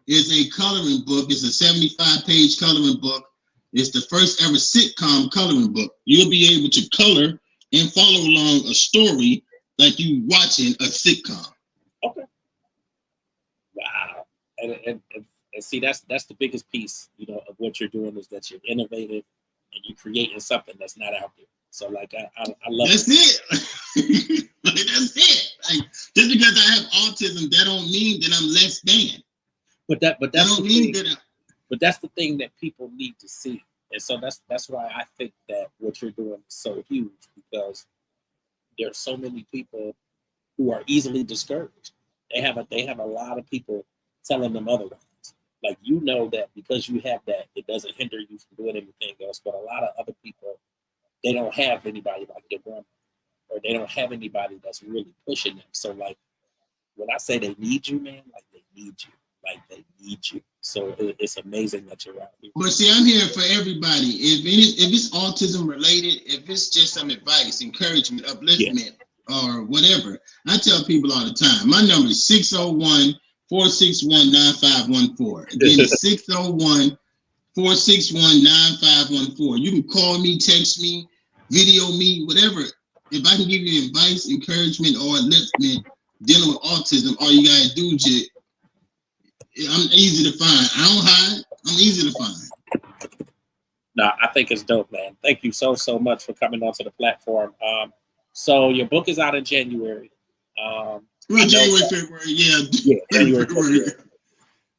is a coloring book. It's a 75-page coloring book. It's the first ever sitcom coloring book. You'll be able to color and follow along a story like you watching a sitcom. Okay. Wow. And see, that's the biggest piece, of what you're doing, is that you're innovative and you're creating something that's not out there. So like I love that's it. That's it. Like, just because I have autism, that don't mean that I'm less than. But that's the thing that people need to see. And so that's why I think that what you're doing is so huge, because there's so many people who are easily discouraged. They have a lot of people telling them otherwise. Like, that because you have that, it doesn't hinder you from doing anything else. But a lot of other people, they don't have anybody like their grandma, or they don't have anybody that's really pushing them. So like, when I say they need you, man, like they need you. Like they need you. So it's amazing that you're out here. But see, I'm here for everybody. If it's autism related, if it's just some advice, encouragement, upliftment, or whatever, I tell people all the time. My number is 601-485-5555. 601-461-9514. Again, it's 601-461-9514. You can call me, text me, video me, whatever. If I can give you advice, encouragement, or upliftment dealing with autism, all you gotta do is I'm easy to find. I don't hide. I'm easy to find. No, I think it's dope, man. Thank you so much for coming onto the platform. So your book is out in January. January, February, yeah. January, February.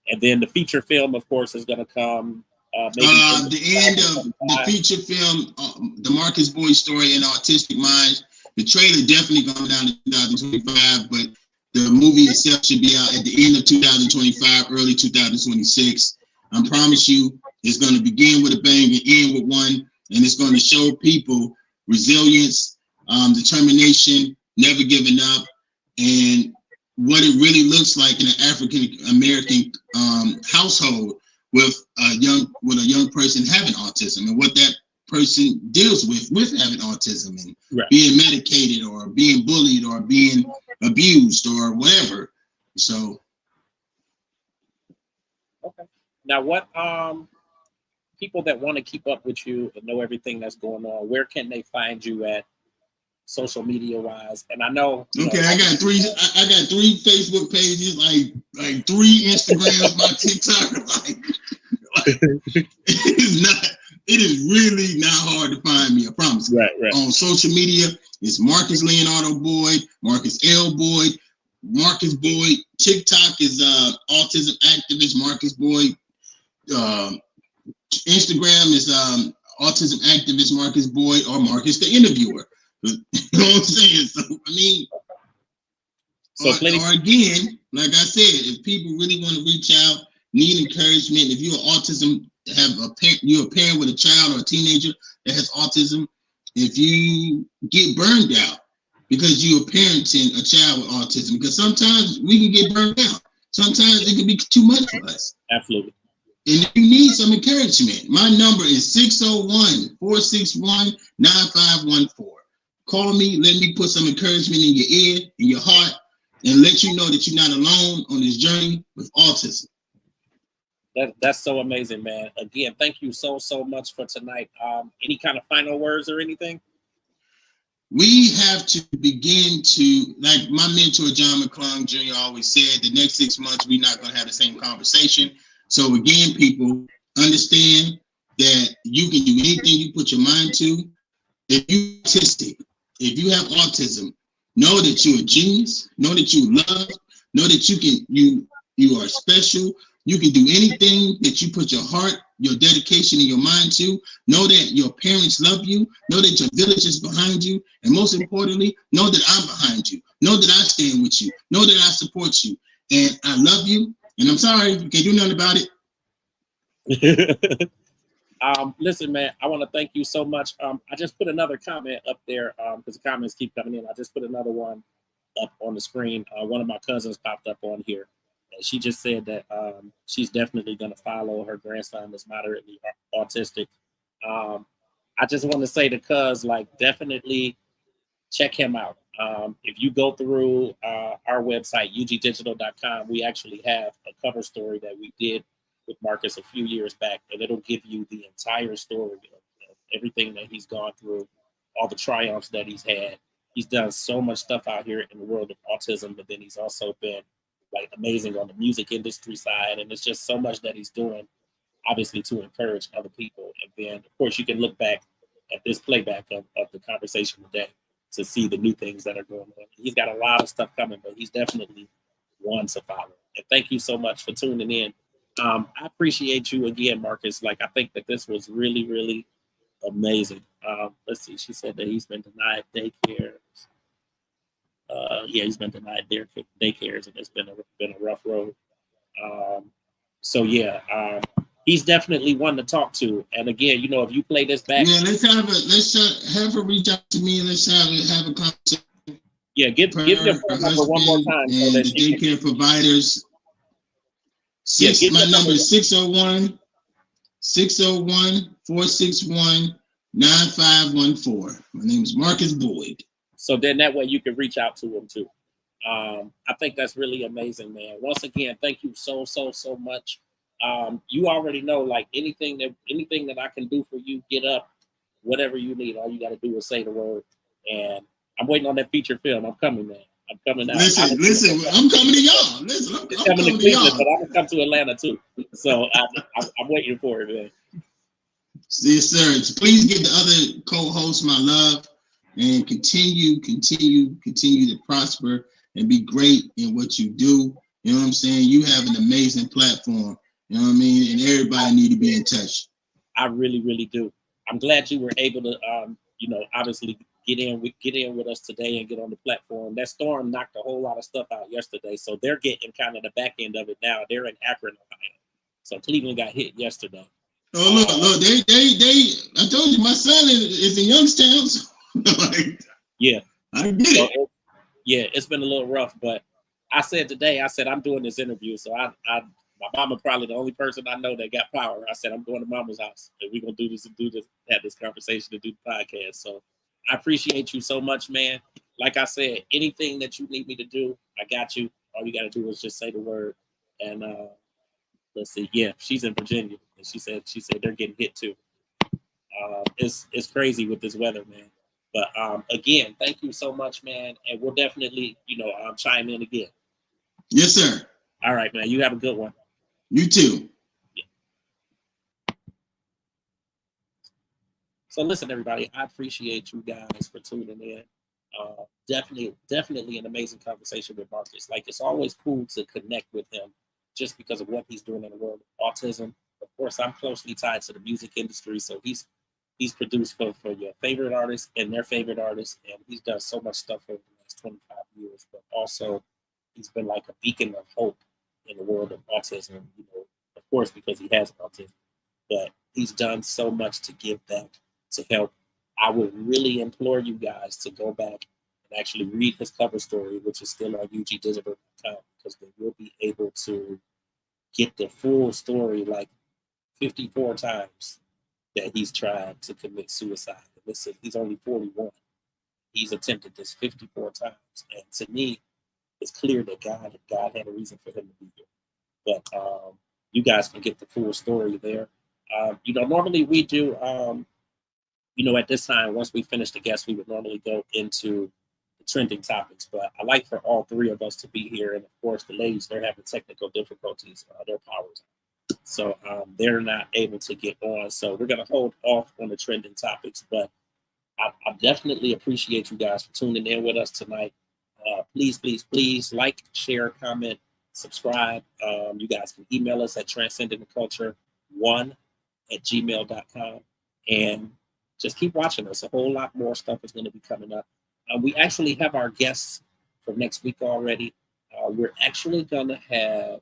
And then the feature film, of course, is going to come. The end of the feature film, the Marcus Boyd story in Autistic Minds. The trailer definitely going down to 2025, but the movie itself should be out at the end of 2025, early 2026. I promise you, it's going to begin with a bang and end with one, and it's going to show people resilience, determination, never giving up, and what it really looks like in an African American household with a young person having autism, and what that person deals with having autism, and being medicated or being bullied or being abused or whatever. So, okay. Now, what people that want to keep up with you and know everything that's going on, where can they find you at social media wise? And I know. Okay, I got three Facebook pages, like 3 Instagrams, my TikTok. It is really not hard to find me. I promise. Right. On social media, it's Marcus Leonardo Boyd, Marcus L. Boyd, Marcus Boyd. TikTok is autism activist Marcus Boyd. Instagram is autism activist Marcus Boyd, or Marcus the Interviewer. You know what I'm saying? So I mean, or again, like I said, if people really want to reach out, need encouragement, if you're autism, you're a parent with a child or a teenager that has autism, if you get burned out because you're parenting a child with autism, because sometimes we can get burned out. Sometimes it can be too much for us. Absolutely. And if you need some encouragement, my number is 601-461-9514. Call me, let me put some encouragement in your ear, in your heart, and let you know that you're not alone on this journey with autism. That's so amazing, man. Again, thank you so much for tonight. Any kind of final words or anything? We have to begin to, like my mentor, John McClung Jr. always said, the next 6 months, we're not going to have the same conversation. So again, people, understand that you can do anything you put your mind to. If you're autistic, if you have autism, know that you're a genius, know that you love, know that you are special. You can do anything that you put your heart, your dedication, and your mind to. Know that your parents love you. Know that your village is behind you. And most importantly, know that I'm behind you. Know that I stand with you. Know that I support you. And I love you. And I'm sorry, you can't do nothing about it. Listen, man, I want to thank you so much. I just put another comment up there because the comments keep coming in. I just put another one up on the screen. One of my cousins popped up on here. She just said that she's definitely going to follow her grandson that's moderately autistic. I just want to say to cuz, like, definitely check him out. If you go through our website, ugdigital.com, we actually have a cover story that we did with Marcus a few years back, and it'll give you the entire story of everything that he's gone through, all the triumphs that he's had. He's done so much stuff out here in the world of autism, but then he's also been like amazing on the music industry side, and it's just so much that he's doing, obviously, to encourage other people. And then, of course, you can look back at this playback of the conversation today to see the new things that are going on. He's got a lot of stuff coming, but he's definitely one to follow. And thank you so much for tuning in. I appreciate you again, Marcus. Like, I think that this was really, really amazing. Let's see. She said that he's been denied daycare. He's been denied daycares, and it's been a rough road. He's definitely one to talk to. And again, if you play this back, let's have her reach out to me. Let's have a conversation. Yeah, give your phone number one more time. And so the daycare providers. My number is 601-461-9514. My name is Marcus Boyd. So then that way you can reach out to him too. I think that's really amazing, man. Once again, thank you so much. You already know, like anything that I can do for you, get up, whatever you need. All you got to do is say the word. And I'm waiting on that feature film. I'm coming, man. I'm coming out. Listen, I'm coming to y'all. Listen, I'm coming to coming to Cleveland, y'all. but I'm gonna come to Atlanta too. So I'm waiting for it, man. Yes, sir. So please give the other co-hosts my love and continue to prosper and be great in what you do. You know what I'm saying? You have an amazing platform. You know what I mean? And everybody need to be in touch. I really do. I'm glad you were able to, obviously get in with us today and get on the platform. That storm knocked a whole lot of stuff out yesterday, so they're getting kind of the back end of it now. They're in Akron, Ohio, so Cleveland got hit yesterday. Oh look, they. I told you my son is in Youngstown. So yeah, I get it. So, yeah, it's been a little rough, but I said today, I'm doing this interview, so my mama probably the only person I know that got power. I said I'm going to mama's house, and we're gonna have this conversation and do the podcast. So I appreciate you so much, man. Like I said, anything that you need me to do, I got you. All you got to do is just say the word, and let's see. Yeah, she's in Virginia, and she said they're getting hit too. It's crazy with this weather, man. But again, thank you so much, man, and we'll definitely chime in again. Yes, sir. All right, man. You have a good one. You too. Yeah. So listen, everybody, I appreciate you guys for tuning in. Definitely an amazing conversation with Marcus. Like, it's always cool to connect with him just because of what he's doing in the world of autism. Of course, I'm closely tied to the music industry, so he's produced for your favorite artists and their favorite artists, and he's done so much stuff over the last 25 years. But also, he's been like a beacon of hope in the world of autism. Of course, because he has autism, but he's done so much to give back, to help. I would really implore you guys to go back and actually read his cover story, which is still on UGDigital.com, because they will be able to get the full story, like 54 times that he's tried to commit suicide. Listen, he's only 41. He's attempted this 54 times. And to me, it's clear that God had a reason for him to be here. But you guys can get the full story there. Normally we do, at this time, once we finish the guests, we would normally go into the trending topics. But I like for all three of us to be here. And of course, the ladies, they're having technical difficulties. Their powers. So they're not able to get on. So we're going to hold off on the trending topics. But I definitely appreciate you guys for tuning in with us tonight. Please like, share, comment, subscribe. You guys can email us at transcendingtheculture1@gmail.com. And just keep watching us. A whole lot more stuff is going to be coming up. We actually have our guests for next week already. We're actually going to have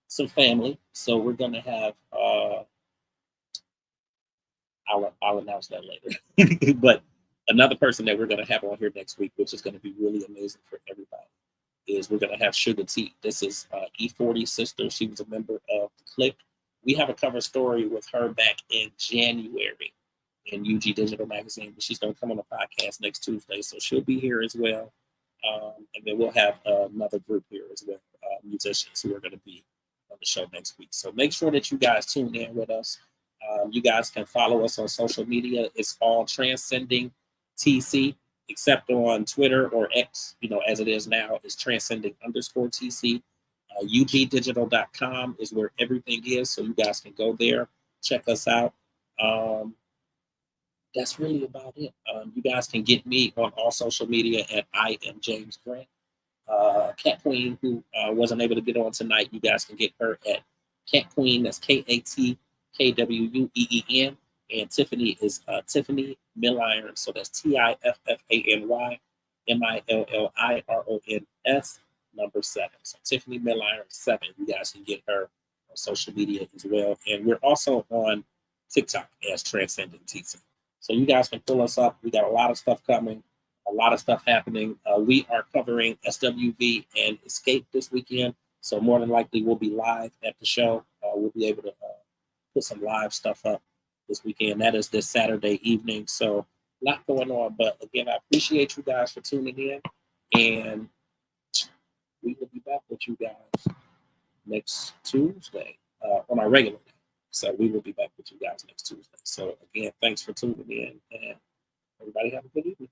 some family. So we're going to have, I'll announce that later. But another person that we're going to have on here next week, which is going to be really amazing for everybody, is we're going to have Sugar T. This is E40's sister. She was a member of the Click. We have a cover story with her back in January in UG Digital Magazine, but she's going to come on the podcast next Tuesday, so she'll be here as well. And then we'll have another group here as well, musicians who are going to be on the show next week. So make sure that you guys tune in with us. You guys can follow us on social media. It's all Transcending TC, except on Twitter or X, as it is now, is Transcending_TC. UGdigital.com is where everything is, so you guys can go there, check us out. That's really about it. You guys can get me on all social media at I am James Grant. Cat Queen, who wasn't able to get on tonight, you guys can get her at Cat Queen. That's KATKWUEEN. And Tiffany is Tiffany Milliron. So that's TIFFANY MILLIRONS number 7. So Tiffany Milliron 7. You guys can get her on social media as well. And we're also on TikTok as Transcending TC. So you guys can pull us up. We got a lot of stuff coming, a lot of stuff happening. We are covering SWV and Escape this weekend. So more than likely we'll be live at the show. We'll be able to put some live stuff up this weekend. That is this Saturday evening. So a lot going on. But again, I appreciate you guys for tuning in. And we will be back with you guys next Tuesday on our regular day. So we will be back with you guys next Tuesday. So again, thanks for tuning in, and everybody have a good evening.